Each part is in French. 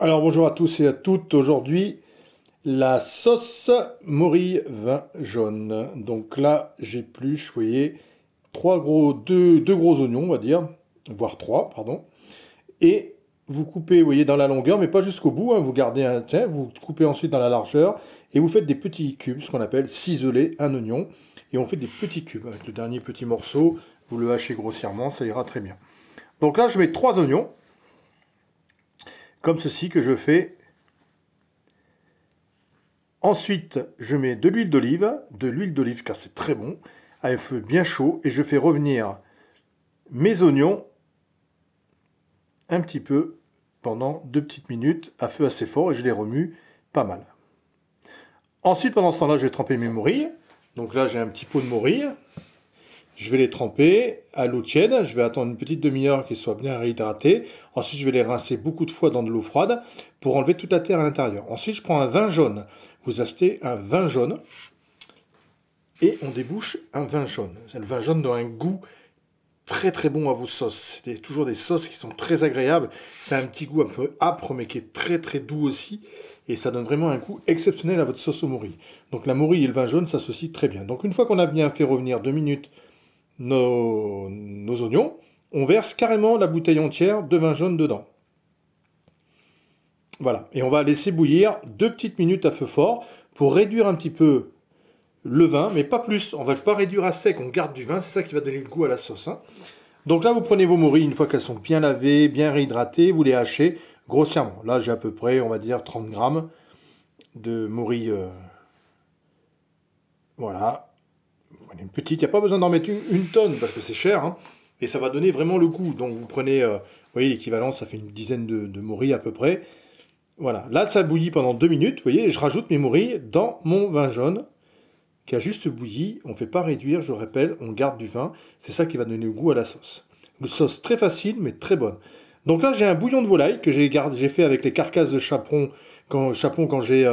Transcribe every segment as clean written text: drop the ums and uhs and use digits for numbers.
Alors bonjour à tous et à toutes. Aujourd'hui, la sauce morille vin jaune. Donc là, j'épluche, vous voyez, deux gros oignons, on va dire, voire trois, pardon. Et vous coupez, vous voyez, dans la longueur, mais pas jusqu'au bout, hein. Vous gardez un tiens, vous coupez ensuite dans la largeur et vous faites des petits cubes, ce qu'on appelle ciseler un oignon. Et on fait des petits cubes. Avec le dernier petit morceau, vous le hachez grossièrement, ça ira très bien. Donc là, je mets trois oignons, comme ceci que je fais. Ensuite, je mets de l'huile d'olive car c'est très bon, à un feu bien chaud, et je fais revenir mes oignons un petit peu pendant 2 petites minutes à feu assez fort et je les remue pas mal. Ensuite, pendant ce temps-là, je vais tremper mes morilles. Donc là, j'ai un petit pot de morilles. Je vais les tremper à l'eau tiède. Je vais attendre une petite demi-heure qu'ils soient bien réhydratés. Ensuite, je vais les rincer beaucoup de fois dans de l'eau froide pour enlever toute la terre à l'intérieur. Ensuite, je prends un vin jaune. Vous achetez un vin jaune et on débouche un vin jaune. Le vin jaune donne un goût très très bon à vos sauces. C'est toujours des sauces qui sont très agréables. C'est un petit goût un peu âpre mais qui est très très doux aussi. Et ça donne vraiment un goût exceptionnel à votre sauce au morille. Donc la morille et le vin jaune s'associent très bien. Donc une fois qu'on a bien fait revenir 2 minutes nos oignons, on verse carrément la bouteille entière de vin jaune dedans. Voilà. Et on va laisser bouillir 2 petites minutes à feu fort pour réduire un petit peu le vin, mais pas plus. On va pas réduire à sec, on garde du vin, c'est ça qui va donner le goût à la sauce, hein. Donc là, vous prenez vos morilles, une fois qu'elles sont bien lavées, bien réhydratées, vous les hachez grossièrement. Là, j'ai à peu près, on va dire, 30 grammes de morilles. Voilà. Vous prenez une petite, il n'y a pas besoin d'en mettre une tonne, parce que c'est cher, hein, et ça va donner vraiment le goût. Donc vous prenez, vous voyez, l'équivalent, ça fait une dizaine de morilles à peu près. Voilà. Là, ça bouillit pendant 2 minutes, vous voyez, et je rajoute mes morilles dans mon vin jaune qui a juste bouilli, on ne fait pas réduire, je rappelle, on garde du vin, c'est ça qui va donner le goût à la sauce. Une sauce très facile, mais très bonne. Donc là, j'ai un bouillon de volaille que j'ai fait avec les carcasses de chapon, quand j'ai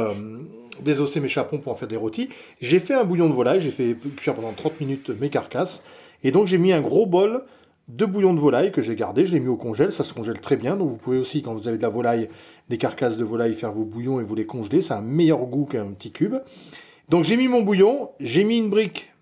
désossé mes chapons pour en faire des rôtis. J'ai fait un bouillon de volaille, j'ai fait cuire pendant 30 minutes mes carcasses, et donc j'ai mis un gros bol de bouillon de volaille que j'ai gardé, je l'ai mis au congèle, ça se congèle très bien, donc vous pouvez aussi, quand vous avez de la volaille, des carcasses de volaille, faire vos bouillons et vous les congeler, c'est un meilleur goût qu'un petit cube. Donc j'ai mis mon bouillon, j'ai mis une brique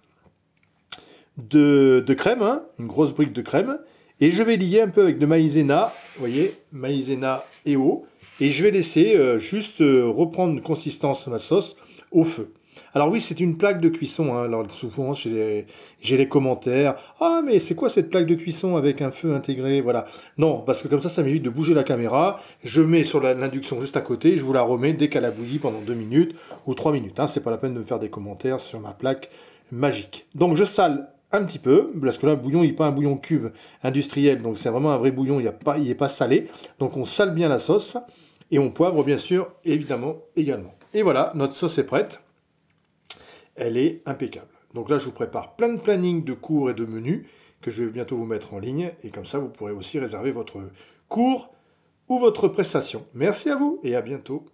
de crème, hein, une grosse brique de crème, et je vais lier un peu avec de maïzena, vous voyez, maïzena et eau, et je vais laisser juste reprendre une consistance de ma sauce au feu. Alors oui, c'est une plaque de cuisson, hein. Alors souvent j'ai les commentaires, ah mais c'est quoi cette plaque de cuisson avec un feu intégré, voilà. Non, parce que comme ça m'évite de bouger la caméra, je mets sur l'induction juste à côté, je vous la remets dès qu'elle a bouilli pendant 2 minutes ou 3 minutes, hein. C'est pas la peine de me faire des commentaires sur ma plaque magique. Donc je sale un petit peu, parce que là, le bouillon, il n'est pas un bouillon cube industriel, donc c'est vraiment un vrai bouillon, il n'est pas salé. Donc on sale bien la sauce, et on poivre bien sûr, évidemment, également. Et voilà, notre sauce est prête. Elle est impeccable. Donc là, je vous prépare plein de plannings de cours et de menus que je vais bientôt vous mettre en ligne, et comme ça, vous pourrez aussi réserver votre cours ou votre prestation. Merci à vous, et à bientôt.